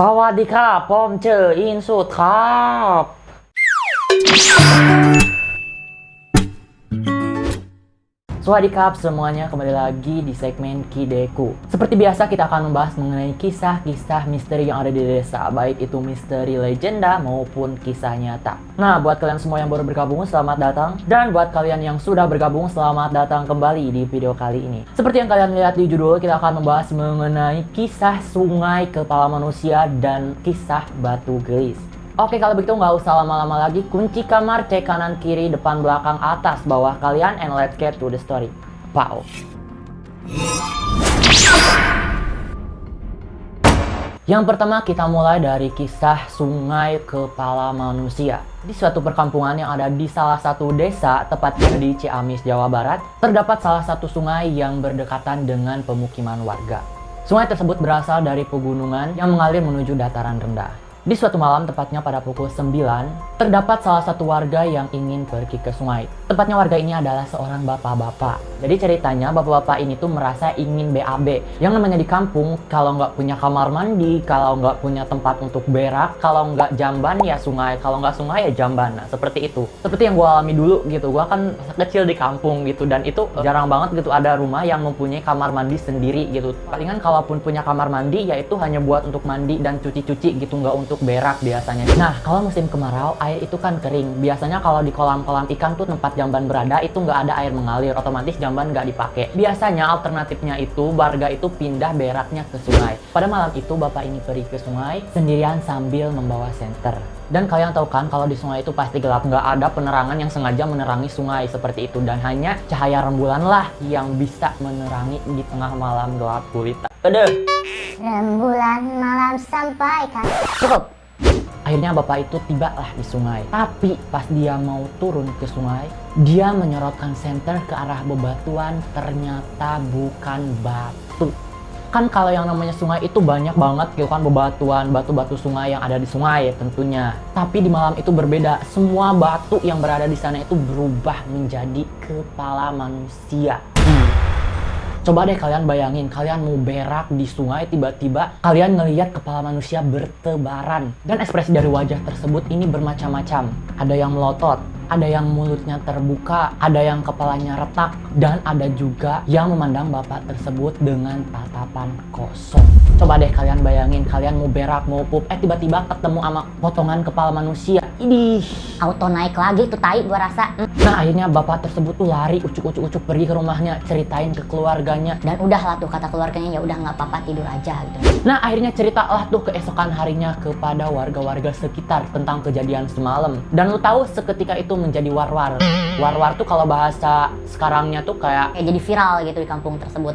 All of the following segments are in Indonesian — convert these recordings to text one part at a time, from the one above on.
สวัสดีครับผมชื่ออินสุดครับ Swadikap semuanya, kembali lagi di segmen Kideku. Seperti biasa kita akan membahas mengenai kisah-kisah misteri yang ada di desa, baik itu misteri legenda maupun kisah nyata. Nah, buat kalian semua yang baru bergabung, selamat datang. Dan buat kalian yang sudah bergabung, selamat datang kembali di video kali ini. Seperti yang kalian lihat di judul, kita akan membahas mengenai kisah sungai kepala manusia dan kisah batu gelis. Oke, kalau begitu nggak usah lama-lama lagi, kunci kamar, cek kanan kiri, depan belakang, atas bawah kalian, and let's get to the story. Wow. Yang pertama kita mulai dari kisah sungai kepala manusia. Di suatu perkampungan yang ada di salah satu desa, tepatnya di Ciamis, Jawa Barat, terdapat salah satu sungai yang berdekatan dengan pemukiman warga. Sungai tersebut berasal dari pegunungan yang mengalir menuju dataran rendah. Di suatu malam, tepatnya pada pukul 9, terdapat salah satu warga yang ingin pergi ke sungai. Tepatnya warga ini adalah seorang bapak-bapak. Jadi ceritanya bapak-bapak ini tuh merasa ingin BAB. Yang namanya di kampung, kalau nggak punya kamar mandi, kalau nggak punya tempat untuk berak, kalau nggak jamban ya sungai, kalau nggak sungai ya jamban. Nah, seperti itu. Seperti yang gue alami dulu gitu. Gue kan kecil di kampung gitu, dan itu jarang banget gitu ada rumah yang mempunyai kamar mandi sendiri gitu. Palingan kalaupun punya kamar mandi, ya itu hanya buat untuk mandi dan cuci-cuci gitu, nggak untuk berak biasanya. Nah, kalau musim kemarau, air itu kan kering. Biasanya kalau di kolam-kolam ikan tuh tempat jamban berada, itu nggak ada air mengalir, otomatis jamban nggak dipakai. Biasanya alternatifnya itu warga itu pindah beraknya ke sungai. Pada malam itu bapak ini pergi ke sungai sendirian sambil membawa senter. Dan kalian tahu kan kalau di sungai itu pasti gelap, nggak ada penerangan yang sengaja menerangi sungai seperti itu, dan hanya cahaya rembulan lah yang bisa menerangi di tengah malam gelap gulita. Aduh. Rembulan malam sampaikan. Cukup. Akhirnya bapak itu tibalah di sungai. Tapi pas dia mau turun ke sungai, dia menyorotkan senter ke arah bebatuan, ternyata bukan batu. Kan kalau yang namanya sungai itu banyak banget gitu kan, bebatuan, batu-batu sungai yang ada di sungai tentunya. Tapi di malam itu berbeda. Semua batu yang berada di sana itu berubah menjadi kepala manusia. Coba deh kalian bayangin, kalian mau berak di sungai, tiba-tiba kalian ngelihat kepala manusia bertebaran. Dan ekspresi dari wajah tersebut ini bermacam-macam. Ada yang melotot, ada yang mulutnya terbuka, ada yang kepalanya retak, dan ada juga yang memandang bapak tersebut dengan tatapan kosong. Coba deh kalian bayangin, kalian mau berak, mau pup, tiba-tiba ketemu sama potongan kepala manusia. Idih, Auto naik lagi tuh tai gua rasa. Nah, akhirnya bapak tersebut tuh lari ucuk-ucuk pergi ke rumahnya, ceritain ke keluarganya. Dan udahlah tuh kata keluarganya, ya udah nggak apa-apa, tidur aja gitu. Nah, akhirnya ceritalah tuh keesokan harinya kepada warga-warga sekitar tentang kejadian semalam. Dan lu tahu seketika itu menjadi war-war. War-war tuh kalau bahasa sekarangnya tuh kayak jadi viral gitu di kampung tersebut.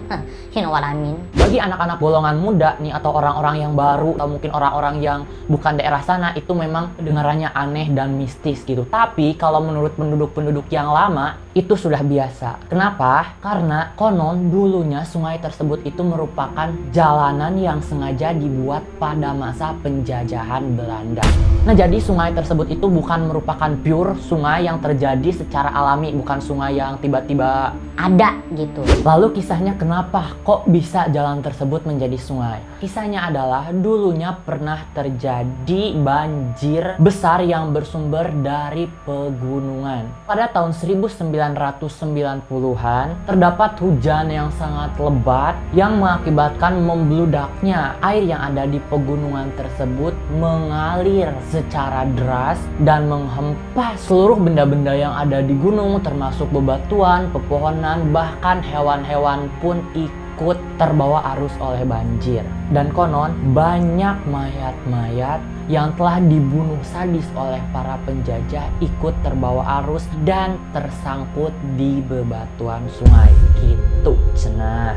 You know what I mean? Bagi anak-anak golongan muda nih, atau orang-orang yang baru, atau mungkin orang-orang yang bukan daerah sana, itu memang kedengarannya aneh dan mistis gitu. Tapi kalau menurut penduduk-penduduk yang lama, itu sudah biasa. Kenapa? Karena konon dulunya sungai tersebut itu merupakan jalanan yang sengaja dibuat pada masa penjajahan Belanda. Nah, jadi sungai tersebut itu bukan merupakan pure sungai yang terjadi secara alami, bukan sungai yang tiba-tiba ada gitu. Lalu kisahnya kenapa kok bisa jalan tersebut menjadi sungai? Kisahnya adalah dulunya pernah terjadi banjir besar yang bersumber dari pegunungan. Pada tahun 1990-an terdapat hujan yang sangat lebat yang mengakibatkan membludaknya air yang ada di pegunungan tersebut mengalir secara deras dan menghempas seluruh benda-benda yang ada di gunung, termasuk bebatuan, pepohonan, bahkan hewan-hewan pun ikut terbawa arus oleh banjir. Dan konon banyak mayat-mayat yang telah dibunuh sadis oleh para penjajah ikut terbawa arus dan tersangkut di bebatuan sungai. Gitu cenah.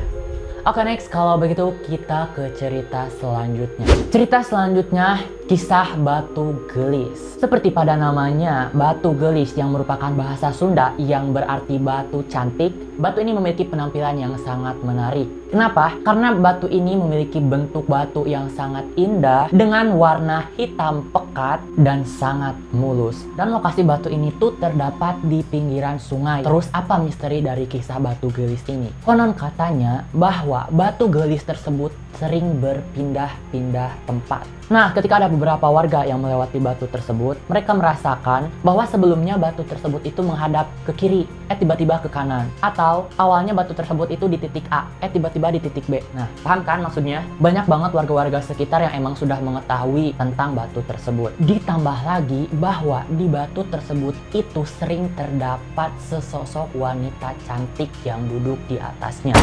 Oke, next, kalau begitu kita ke cerita selanjutnya. Cerita selanjutnya Kisah Batu Gelis. Seperti pada namanya, Batu Gelis yang merupakan bahasa Sunda yang berarti batu cantik, batu ini memiliki penampilan yang sangat menarik. Kenapa? Karena batu ini memiliki bentuk batu yang sangat indah dengan warna hitam pekat dan sangat mulus. Dan lokasi batu ini tuh terdapat di pinggiran sungai. Terus apa misteri dari kisah Batu Gelis ini? Konon katanya bahwa Batu Gelis tersebut sering berpindah-pindah tempat. Nah, ketika ada beberapa warga yang melewati batu tersebut, mereka merasakan bahwa sebelumnya batu tersebut itu menghadap ke kiri, tiba-tiba ke kanan. Atau awalnya batu tersebut itu di titik A, tiba-tiba di titik B. Nah, paham kan maksudnya? Banyak banget warga-warga sekitar yang emang sudah mengetahui tentang batu tersebut. Ditambah lagi bahwa di batu tersebut itu sering terdapat sesosok wanita cantik yang duduk di atasnya.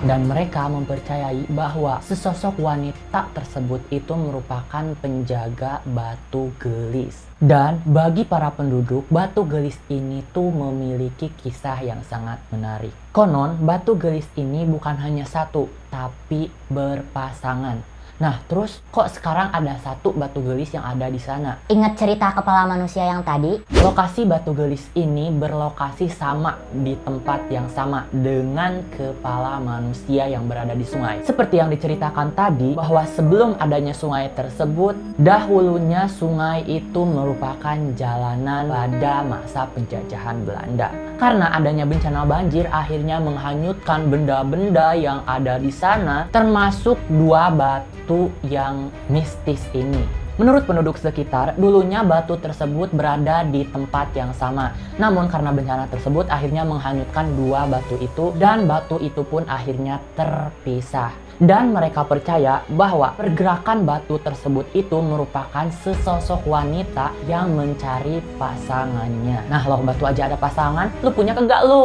Dan mereka mempercayai bahwa sesosok wanita tersebut itu merupakan penjaga Batu Gelis. Dan bagi para penduduk, Batu Gelis ini tuh memiliki kisah yang sangat menarik. Konon, Batu Gelis ini bukan hanya satu, tapi berpasangan. Nah, terus kok sekarang ada satu Batu Gelis yang ada di sana? Ingat cerita kepala manusia yang tadi? Lokasi Batu Gelis ini berlokasi sama di tempat yang sama dengan kepala manusia yang berada di sungai. Seperti yang diceritakan tadi, bahwa sebelum adanya sungai tersebut, dahulunya sungai itu merupakan jalanan pada masa penjajahan Belanda. Karena adanya bencana banjir akhirnya menghanyutkan benda-benda yang ada di sana, termasuk dua batu yang mistis ini. Menurut penduduk sekitar, dulunya batu tersebut berada di tempat yang sama. Namun karena bencana tersebut akhirnya menghanyutkan dua batu itu, dan batu itu pun akhirnya terpisah. Dan mereka percaya bahwa pergerakan batu tersebut itu merupakan sesosok wanita yang mencari pasangannya. Nah, loh, batu aja ada pasangan, lu punya kagak lu?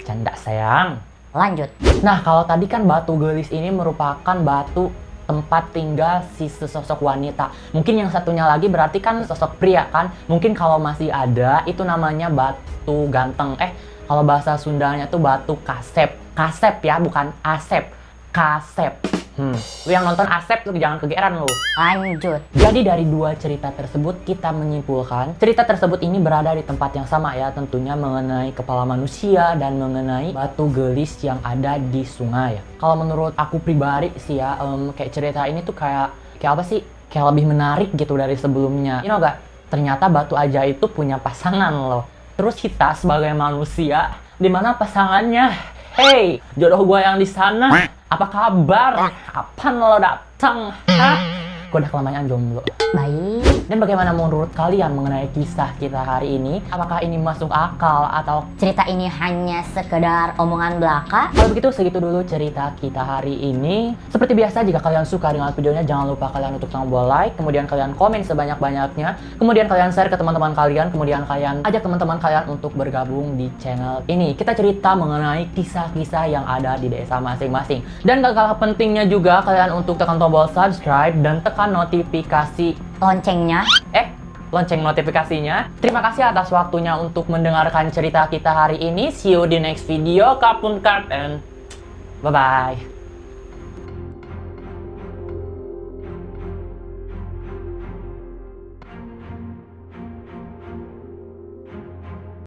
Canda sayang. Lanjut. Nah, kalau tadi kan Batu Gelis ini merupakan batu tempat tinggal si sesosok wanita. Mungkin yang satunya lagi berarti kan sosok pria kan? Mungkin kalau masih ada itu namanya batu ganteng. Kalau bahasa Sundanya tuh batu kasep. Kasep ya, bukan asep. Kasep. Lu yang nonton Asep lu jangan kegeeran lu. Lanjut. Jadi dari dua cerita tersebut kita menyimpulkan cerita tersebut ini berada di tempat yang sama ya, tentunya mengenai kepala manusia dan mengenai Batu Gelis yang ada di sungai. Kalau menurut aku pribadi sih ya, kayak cerita ini tuh kayak apa sih? Kayak lebih menarik gitu dari sebelumnya. You know gak? Ternyata batu aja itu punya pasangan loh. Terus kita sebagai manusia, di mana pasangannya? Hey, jodoh gua yang di sana. Apa kabar? Kapan lo datang? Hah? Gue udah kelamaan jomblo. Baik. Dan bagaimana menurut kalian mengenai kisah kita hari ini? Apakah ini masuk akal atau Cerita ini hanya sekedar omongan belaka? kalau begitu segitu dulu cerita kita hari ini. Seperti biasa, jika kalian suka dengan videonya, jangan lupa kalian untuk tombol like, kemudian kalian komen sebanyak-banyaknya, kemudian kalian share ke teman-teman kalian, kemudian kalian ajak teman-teman kalian untuk bergabung di channel ini. Kita cerita mengenai kisah-kisah yang ada di desa masing-masing. Dan gak kalah pentingnya juga kalian untuk tekan tombol subscribe dan tekan notifikasi Loncengnya. lonceng notifikasinya. Terima kasih atas waktunya untuk mendengarkan cerita kita hari ini. See you di next video. Kapun cut and bye-bye.